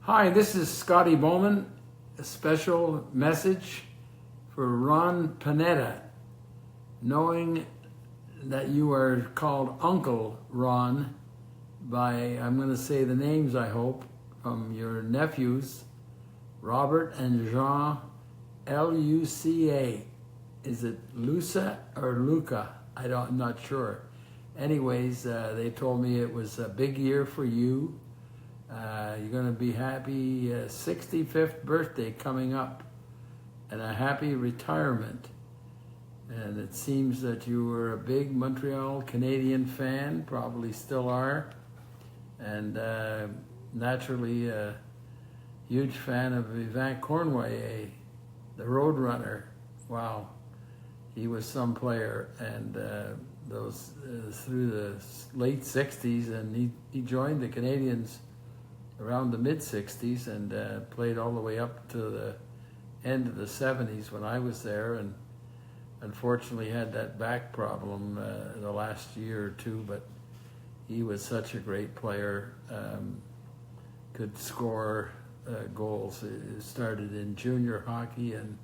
Hi, this is Scotty Bowman. A special message for Ron Panetta. Knowing that you are called Uncle Ron by, I'm going to say the names, I hope, from your nephews, Robert and Jean, L-U-C-A. Is it Luca or Luca? I'm not sure. Anyways, they told me it was a big year for you. You're going to be happy 65th birthday coming up and a happy retirement. And it seems that you were a big Montreal Canadian fan, probably still are, and naturally a huge fan of Yvan Cournoyer, the Roadrunner. Wow, he was some player, and those through the late 60s, and he joined the Canadians around the mid-60s and played all the way up to the end of the 70s when I was there, and unfortunately had that back problem the last year or two, but he was such a great player, could score goals. He started in junior hockey, and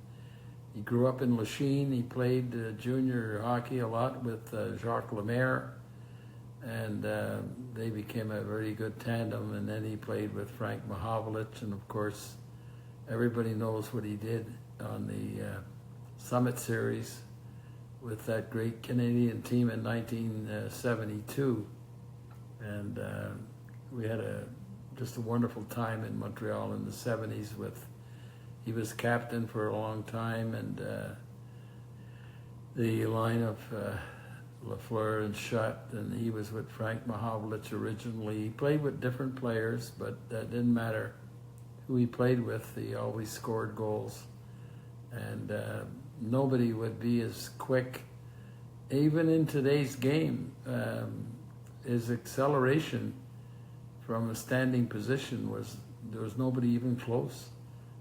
he grew up in Lachine. He played junior hockey a lot with Jacques Lemaire, and they became a very good tandem, and then he played with Frank Mahovlich, and of course everybody knows what he did on the Summit Series with that great Canadian team in 1972, and we had just a wonderful time in Montreal in the 70s. He was captain for a long time, and the line of Lafleur and Schutt, and he was with Frank Mahovlich originally. He played with different players, but that didn't matter who he played with. He always scored goals, and nobody would be as quick. Even in today's game, his acceleration from a standing position there was nobody even close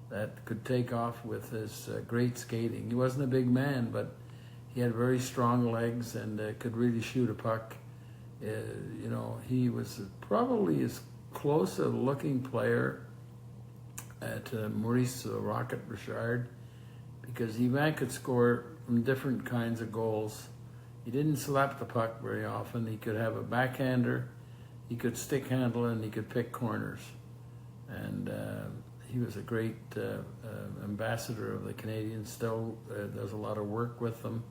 that could take off with his great skating. He wasn't a big man, but he had very strong legs and could really shoot a puck. He was probably as close a looking player to Maurice Rocket Richard, because Yvan could score from different kinds of goals. He didn't slap the puck very often. He could have a backhander, he could stick handle, and he could pick corners. And he was a great ambassador of the Canadians, still does a lot of work with them,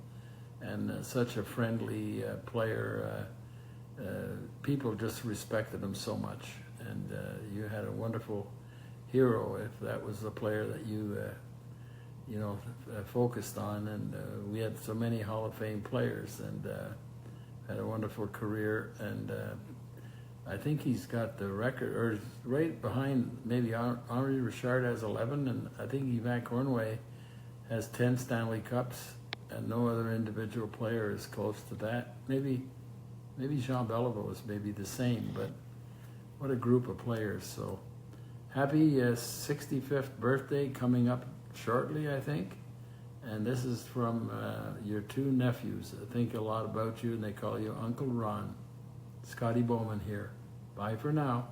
and such a friendly player. People just respected him so much, and you had a wonderful hero if that was the player that you focused on. And we had so many Hall of Fame players, and had a wonderful career, and I think he's got the record, or right behind maybe Henri Richard has 11, and I think Yvan Cournoyer has 10 Stanley Cups, and no other individual player is close to that. Maybe Jean Beliveau is maybe the same, but what a group of players. So happy 65th birthday coming up shortly, I think. And this is from your two nephews. I think a lot about you, and they call you Uncle Ron. Scotty Bowman here. Bye for now.